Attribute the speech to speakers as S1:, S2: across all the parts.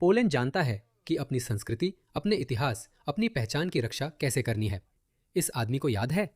S1: Poland जानता है कि अपनी संस्कृति, अपने इतिहास, अपनी पहचान की रक्षा कैसे करनी है। इस आदमी को याद है,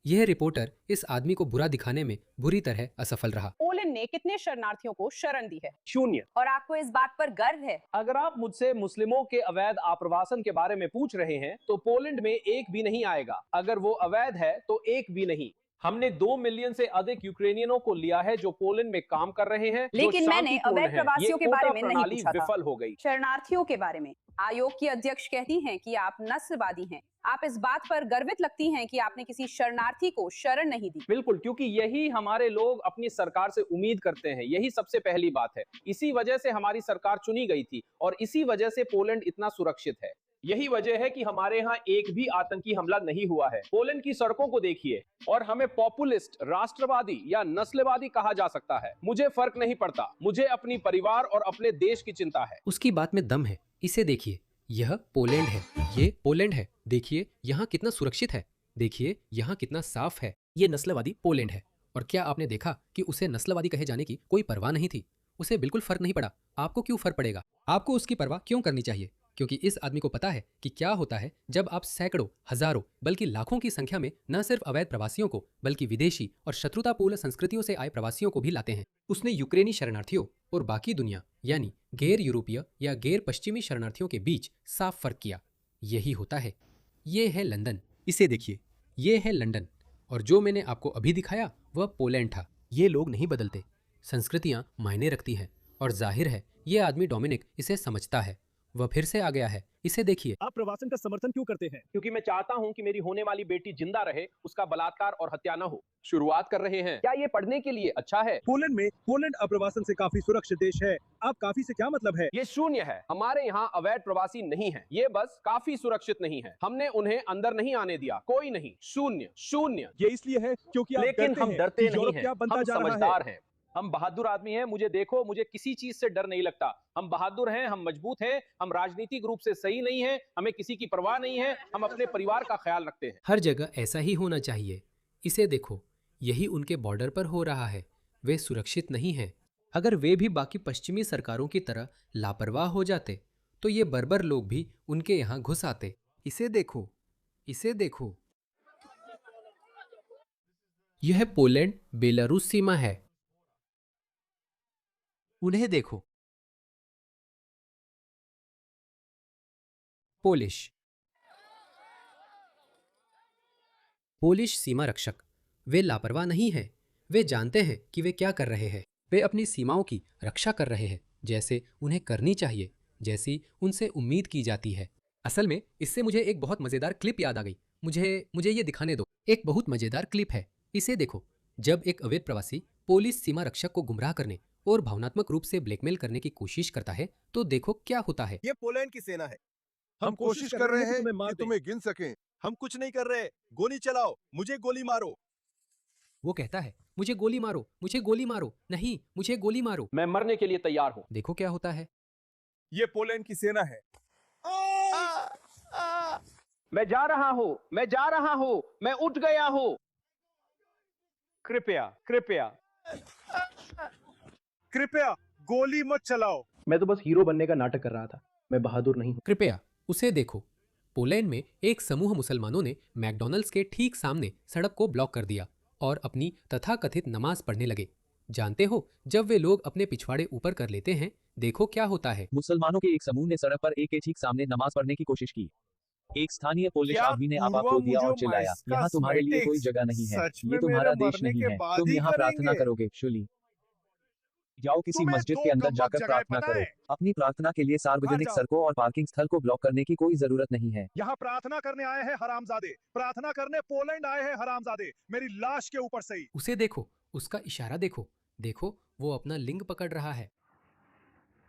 S1: यह रिपोर्टर इस आदमी को बुरा दिखाने में बुरी तरह असफल रहा।
S2: पोलैंड ने कितने शरणार्थियों को शरण दी है?
S3: 0।
S2: और आपको इस बात पर गर्व है?
S3: अगर आप मुझसे मुस्लिमों के अवैध आप्रवासन के बारे में पूछ रहे हैं तो पोलैंड में एक भी नहीं आएगा। अगर वो अवैध है तो एक भी नहीं। हमने 2 मिलियन से अधिक यूक्रेनियनों को लिया है जो पोलैंड में काम कर रहे हैं,
S2: लेकिन मैंने अवैध प्रवासियों के बारे में नहीं पूछा था।
S3: विफल हो गई।
S2: शरणार्थियों के बारे में आयोग की अध्यक्ष कहती हैं कि आप नस्लवादी हैं। आप इस बात पर गर्वित लगती हैं कि आपने किसी शरणार्थी को शरण नहीं दी।
S3: बिल्कुल, क्योंकि यही हमारे लोग अपनी सरकार से उम्मीद करते हैं। यही सबसे पहली बात है। इसी वजह से हमारी सरकार चुनी गई थी और इसी वजह से पोलैंड इतना सुरक्षित है। यही वजह है कि हमारे यहाँ एक भी आतंकी हमला नहीं हुआ है। पोलैंड की सड़कों को देखिए और हमें पॉपुलिस्ट, राष्ट्रवादी या नस्लवादी कहा जा सकता है। मुझे फर्क नहीं पड़ता। मुझे अपनी परिवार और अपने देश की चिंता है।
S1: उसकी बात में दम है। इसे देखिए, यह पोलैंड है। ये पोलैंड है। देखिए यहाँ कितना सुरक्षित है। देखिए यहाँ कितना साफ है। ये नस्लवादी पोलैंड है। और क्या आपने देखा कि उसे नस्लवादी कहे जाने की कोई परवाह नहीं थी? उसे बिल्कुल फर्क नहीं पड़ा। आपको क्यों फर्क पड़ेगा? आपको उसकी परवाह क्यों करनी चाहिए? क्योंकि इस आदमी को पता है कि क्या होता है जब आप सैकड़ों, हजारों, बल्कि लाखों की संख्या में न सिर्फ अवैध प्रवासियों को बल्कि विदेशी और शत्रुतापूर्ण संस्कृतियों से आए प्रवासियों को भी लाते हैं। उसने यूक्रेनी शरणार्थियों और बाकी दुनिया यानी गैर यूरोपीय या गैर पश्चिमी शरणार्थियों के बीच साफ फर्क किया। यही होता है। ये है लंदन। इसे देखिए, ये है लंदन। और जो मैंने आपको अभी दिखाया वह पोलैंड था। ये लोग नहीं बदलते। संस्कृतियां मायने रखती हैं और जाहिर है ये आदमी डोमिनिक इसे समझता है। वह फिर से आ गया है। इसे देखिए।
S4: आप प्रवासन का समर्थन क्यों करते हैं?
S3: क्योंकि मैं चाहता हूं कि मेरी होने वाली बेटी जिंदा रहे, उसका बलात्कार और हत्या न हो। शुरुआत कर रहे हैं। क्या ये पढ़ने के लिए अच्छा है?
S4: पोलैंड अप्रवासन से काफी सुरक्षित देश है। आप काफी से क्या मतलब है?
S3: ये 0 है। हमारे यहाँ अवैध प्रवासी नहीं है। ये बस काफी सुरक्षित नहीं है। हमने उन्हें अंदर नहीं आने दिया। कोई नहीं। 0।
S4: ये इसलिए है क्योंकि आप
S3: लेकिन हम डरते नहीं हैं।
S4: हम
S3: समझदार हैं। हम बहादुर आदमी हैं। मुझे देखो, मुझे किसी चीज से डर नहीं लगता। हम बहादुर हैं, हम मजबूत हैं, हम राजनीतिक रूप से सही नहीं हैं, हमें किसी की परवाह नहीं है, हम अपने परिवार का ख्याल रखते हैं।
S1: हर जगह ऐसा ही होना चाहिए। इसे देखो, यही उनके बॉर्डर पर हो रहा है। वे सुरक्षित नहीं हैं। अगर वे भी बाकी पश्चिमी सरकारों की तरह लापरवाह हो जाते तो ये बर्बर लोग भी उनके यहाँ घुस आते। इसे देखो, इसे देखो। यह पोलैंड बेलारूस सीमा है। उन्हें देखो। पोलिश सीमा रक्षक। वे लापरवाह नहीं हैं। वे जानते हैं कि वे क्या कर रहे हैं। वे अपनी सीमाओं की रक्षा कर रहे हैं जैसे उन्हें करनी चाहिए, जैसी उनसे उम्मीद की जाती है। असल में इससे मुझे एक बहुत मजेदार क्लिप याद आ गई। मुझे ये दिखाने दो। एक बहुत मजेदार क्लिप है। इसे देखो। जब एक अवैध प्रवासी पोलिश सीमा रक्षक को गुमराह करने और भावनात्मक रूप से ब्लैकमेल करने की कोशिश करता है तो देखो क्या होता है।
S5: ये पोलैंड की सेना है।
S4: हम कोशिश कर रहे हैं कि तुम्हें गिन सकें।
S5: हम कुछ नहीं कर रहे। गोली चलाओ, मुझे गोली मारो।
S1: वो कहता है, मुझे गोली मारो, मुझे गोली मारो, नहीं मुझे गोली मारो।
S3: मैं मरने के लिए तैयार हूं।
S1: देखो क्या होता है।
S5: ये पोलैंड की सेना है।
S3: मैं जा रहा हूं, मैं जा रहा हूं, मैं उठ गया हूं। कृपया कृपया
S5: कृपया गोली मत चलाओ।
S3: मैं तो बस हीरो बनने का नाटक कर रहा था। मैं बहादुर नहीं हूं।
S1: कृपया उसे देखो। पोलैंड में एक समूह मुसलमानों ने मैकडॉनल्ड्स के ठीक सामने सड़क को ब्लॉक कर दिया और अपनी तथाकथित नमाज पढ़ने लगे। जानते हो, जब वे लोग अपने पिछवाड़े ऊपर कर लेते हैं, देखो क्या होता है।
S6: मुसलमानों के एक समूह ने सड़क पर एक के ठीक सामने नमाज पढ़ने की कोशिश की। एक स्थानीय पोलिश आदमी ने आपा खो दिया और चिल्लाया, यहाँ तुम्हारे लिए कोई जगह नहीं है, ये तुम्हारा देश नहीं है, तुम यहाँ प्रार्थना करोगे। शुली जाओ किसी मस्जिद के अंदर जाकर प्रार्थना करो। अपनी प्रार्थना के लिए सार्वजनिक सड़कों और पार्किंग स्थल को ब्लॉक करने की कोई जरूरत नहीं है।
S5: यहाँ प्रार्थना करने आए हैं हरामजादे। प्रार्थना करने पोलैंड आए हैं हरामजादे। मेरी लाश के ऊपर से ही।
S1: उसे देखो, उसका इशारा देखो। देखो वो अपना लिंग पकड़ रहा है।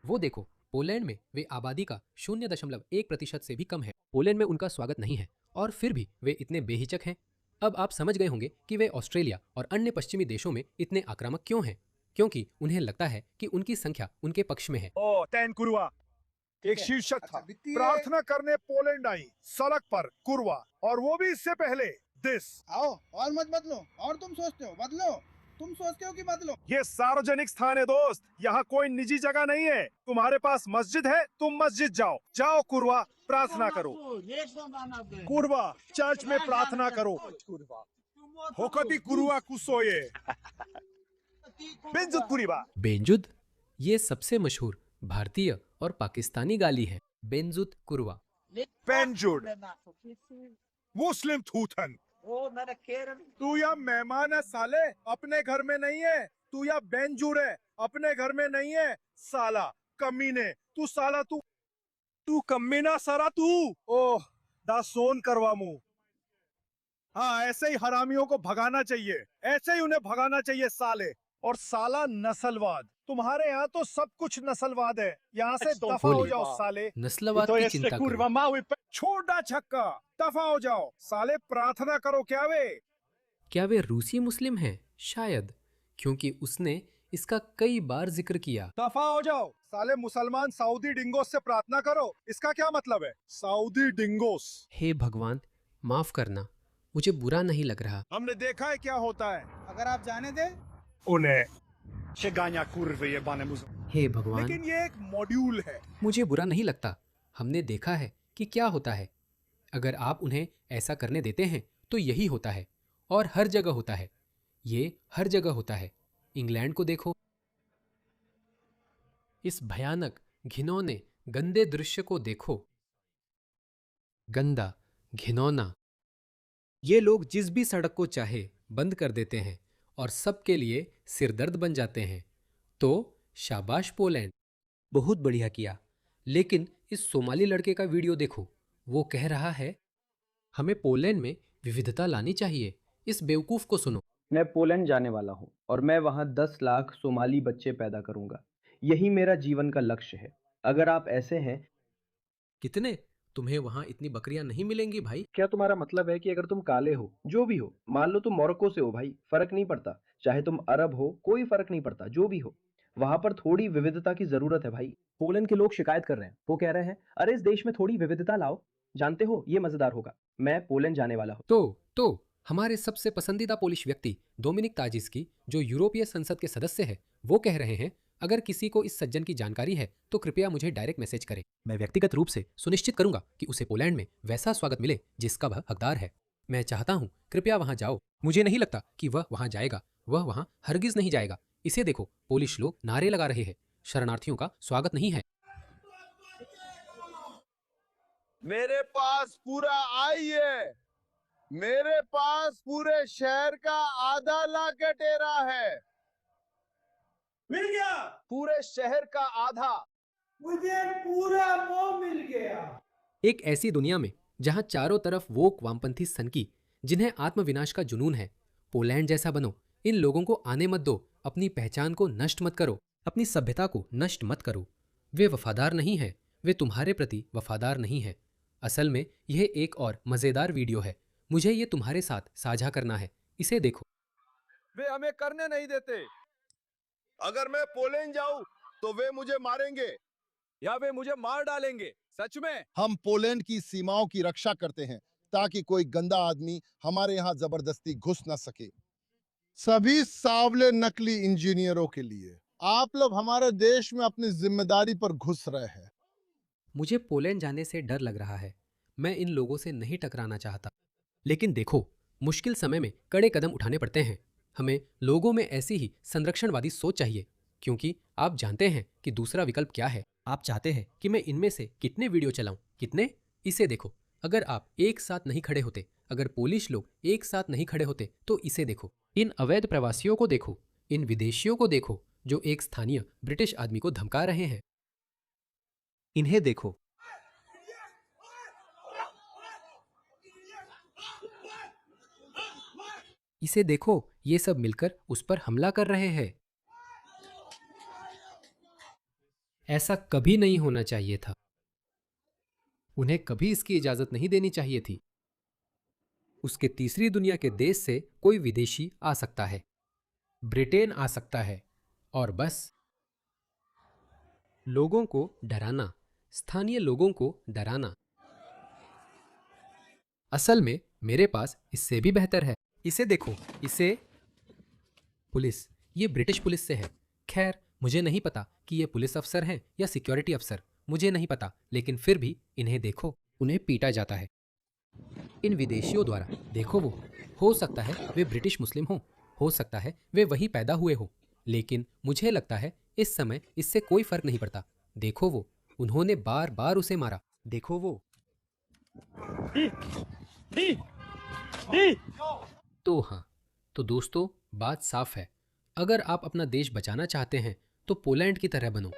S1: वो देखो, पोलैंड में वे आबादी का 0.1% से भी कम है। पोलैंड में उनका स्वागत नहीं है और फिर भी वे इतने बेहिचक हैं। अब आप समझ गए होंगे कि वे ऑस्ट्रेलिया और अन्य पश्चिमी देशों में इतने आक्रामक क्यों हैं। क्योंकि उन्हें लगता है कि उनकी संख्या उनके पक्ष में है।
S5: ओ तैन कुरुआ एक शीर्षक था। प्रार्थना करने पोलैंड आई, सड़क पर कुरुआ, और वो भी इससे पहले दिस।
S7: आओ और मत बदलो। और तुम सोचते हो बदलो। तुम सोचते हो कि बदलो।
S5: ये सार्वजनिक स्थान है दोस्त, यहाँ कोई निजी जगह नहीं है। तुम्हारे पास मस्जिद है, तुम मस्जिद जाओ। जाओ कुरवा, प्रार्थना करो। कुरवा, चर्च में प्रार्थना करो। होकती कुरवा कुसोये। बेंजुद कुरीबा।
S1: बेंजुद, ये सबसे मशहूर भारतीय और पाकिस्तानी गाली है। बेंजुद कुरवा।
S5: बेंजुद, मुस्लिम थूथन। तू या मेहमान है साले, अपने घर में नहीं है। तू या बेंजुर है, अपने घर में नहीं है। साला कमीने, तू साला तू कमीना सारा तू। ओह, दा सोन करवा मुंह। हाँ, ऐसे ही हरामियों को भगाना चाहिए, ऐसे ही उन्हें भगाना चाहिए साले। और साला नस्लवाद, तुम्हारे यहाँ तो सब कुछ नस्लवाद है। यहाँ से दफा हो जाओ साले।
S1: नस्लवाद की चिंता करो।
S5: छोटा छक्का, दफा हो जाओ साले। प्रार्थना करो।
S1: क्या वे रूसी मुस्लिम हैं? शायद, क्योंकि उसने इसका कई बार जिक्र किया।
S5: दफा हो जाओ साले मुसलमान। सऊदी डिंगोस से प्रार्थना करो, इसका क्या मतलब है? सऊदी डिंगोस।
S1: हे भगवान, माफ करना, मुझे बुरा नहीं लग रहा।
S5: हमने देखा है क्या होता है।
S7: अगर आप जाने दे
S5: उन्हें
S1: हे भगवान,
S5: लेकिन ये एक मॉड्यूल है।
S1: मुझे बुरा नहीं लगता। हमने देखा है कि क्या होता है। अगर आप उन्हें ऐसा करने देते हैं तो यही होता है, और हर जगह होता है। ये हर जगह होता है। इंग्लैंड को देखो। इस भयानक, घिनौने, गंदे दृश्य को देखो। गंदा, घिनौना। ये लोग जिस भी सड़क को चाहे बंद कर देते हैं और सबके लिए सिरदर्द बन जाते हैं। तो शाबाश पोलैंड, बहुत बढ़िया किया। लेकिन इस सोमाली लड़के का वीडियो देखो। वो कह रहा है हमें पोलैंड में विविधता लानी चाहिए। इस बेवकूफ को सुनो।
S8: मैं पोलैंड जाने वाला हूँ और मैं वहाँ 10 लाख सोमाली बच्चे पैदा करूंगा। यही मेरा जीवन का लक्ष्य है। अगर आप ऐसे हैं।
S1: कितने? तुम्हें वहां इतनी बकरियां नहीं मिलेंगी भाई।
S8: क्या तुम्हारा मतलब है कि अगर तुम काले हो, जो भी हो, मान लो तुम मोरक्को से हो भाई, फर्क नहीं पड़ता। चाहे तुम अरब हो, कोई फर्क नहीं पड़ता, जो भी हो, वहां पर थोड़ी विविधता की जरूरत है भाई। पोलैंड के लोग शिकायत कर रहे हैं। वो कह रहे हैं अरे इस देश में थोड़ी विविधता लाओ। जानते हो ये मजेदार होगा। मैं पोलैंड जाने वाला हूँ।
S1: तो हमारे सबसे पसंदीदा पोलिश व्यक्ति डोमिनिक ताजिस्की, जो यूरोपीय संसद के सदस्य है, वो कह रहे हैं अगर किसी को इस सज्जन की जानकारी है तो कृपया मुझे डायरेक्ट मैसेज करें। मैं व्यक्तिगत रूप से सुनिश्चित करूंगा कि उसे पोलैंड में वैसा स्वागत मिले जिसका वह हकदार है। मैं चाहता हूं कृपया वहां जाओ। मुझे नहीं लगता कि वह वहां जाएगा। वह वहां हरगिज नहीं जाएगा। इसे देखो, पोलिश लोग नारे लगा रहे हैं। शरणार्थियों का स्वागत नहीं है।
S5: मेरे पास पूरा आई है। मेरे पास पूरे शहर का आधा लाख डेरा है।
S7: मिल गया।
S3: पूरे शहर का आधा।
S7: मुझे पूरा वो मिल गया।
S1: एक ऐसी दुनिया में जहां चारों तरफ वोक वामपंथी सनकी, जिन्हें आत्मविनाश का जुनून है। पोलैंड जैसा बनो। इन लोगों को आने मत दो। अपनी पहचान को नष्ट मत करो। अपनी सभ्यता को नष्ट मत करो। वे वफादार नहीं है। वे तुम्हारे प्रति वफादार नहीं है। असल में यह एक और मजेदार वीडियो है। मुझे ये तुम्हारे साथ साझा करना है। इसे देखो।
S5: वे हमें करने नहीं देते। अगर मैं पोलैंड जाऊं तो वे मुझे मारेंगे या वे मुझे मार डालेंगे। सच में।
S9: हम पोलैंड की सीमाओं की रक्षा करते हैं ताकि कोई गंदा आदमी हमारे यहाँ जबरदस्ती घुस न सके। सभी सावले नकली इंजीनियरों के लिए, आप लोग हमारे देश में अपनी जिम्मेदारी पर घुस रहे हैं।
S1: मुझे पोलैंड जाने से डर लग रहा है। मैं इन लोगों से नहीं टकराना चाहता। लेकिन देखो, मुश्किल समय में कड़े कदम उठाने पड़ते हैं। हमें लोगों में ऐसी ही संरक्षणवादी सोच चाहिए, क्योंकि आप जानते हैं कि दूसरा विकल्प क्या है। आप चाहते हैं कि मैं इनमें से कितने वीडियो चलाऊं? कितने? इसे देखो। अगर आप एक साथ नहीं खड़े होते, अगर पोलिश लोग एक साथ नहीं खड़े होते, तो इसे देखो। इन अवैध प्रवासियों को देखो। इन विदेशियों को देखो जो एक स्थानीय ब्रिटिश आदमी को धमका रहे हैं। इन्हें देखो। इसे देखो। ये सब मिलकर उस पर हमला कर रहे हैं। ऐसा कभी नहीं होना चाहिए था। उन्हें कभी इसकी इजाजत नहीं देनी चाहिए थी। उसके तीसरी दुनिया के देश से कोई विदेशी आ सकता है, ब्रिटेन आ सकता है, और बस लोगों को डराना, स्थानीय लोगों को डराना। असल में मेरे पास इससे भी बेहतर है। इसे देखो। पुलिस, ये ब्रिटिश पुलिस से है। खैर, मुझे नहीं पता कि ये पुलिस अफसर हैं या सिक्योरिटी अफसर, मुझे नहीं पता, लेकिन फिर भी इन्हें देखो, उन्हें पीटा जाता है इन विदेशियों द्वारा। देखो वो, हो सकता है वे ब्रिटिश मुस्लिम हो सकता है वे वहीं पैदा हुए हो, लेकिन मुझे लगता है इस समय इससे कोई फर्क नहीं पड़ता। देखो वो, उन्होंने बार बार उसे मारा। देखो वो। तो हाँ, तो दोस्तों, बात साफ है, अगर आप अपना देश बचाना चाहते हैं तो पोलैंड की तरह बनो।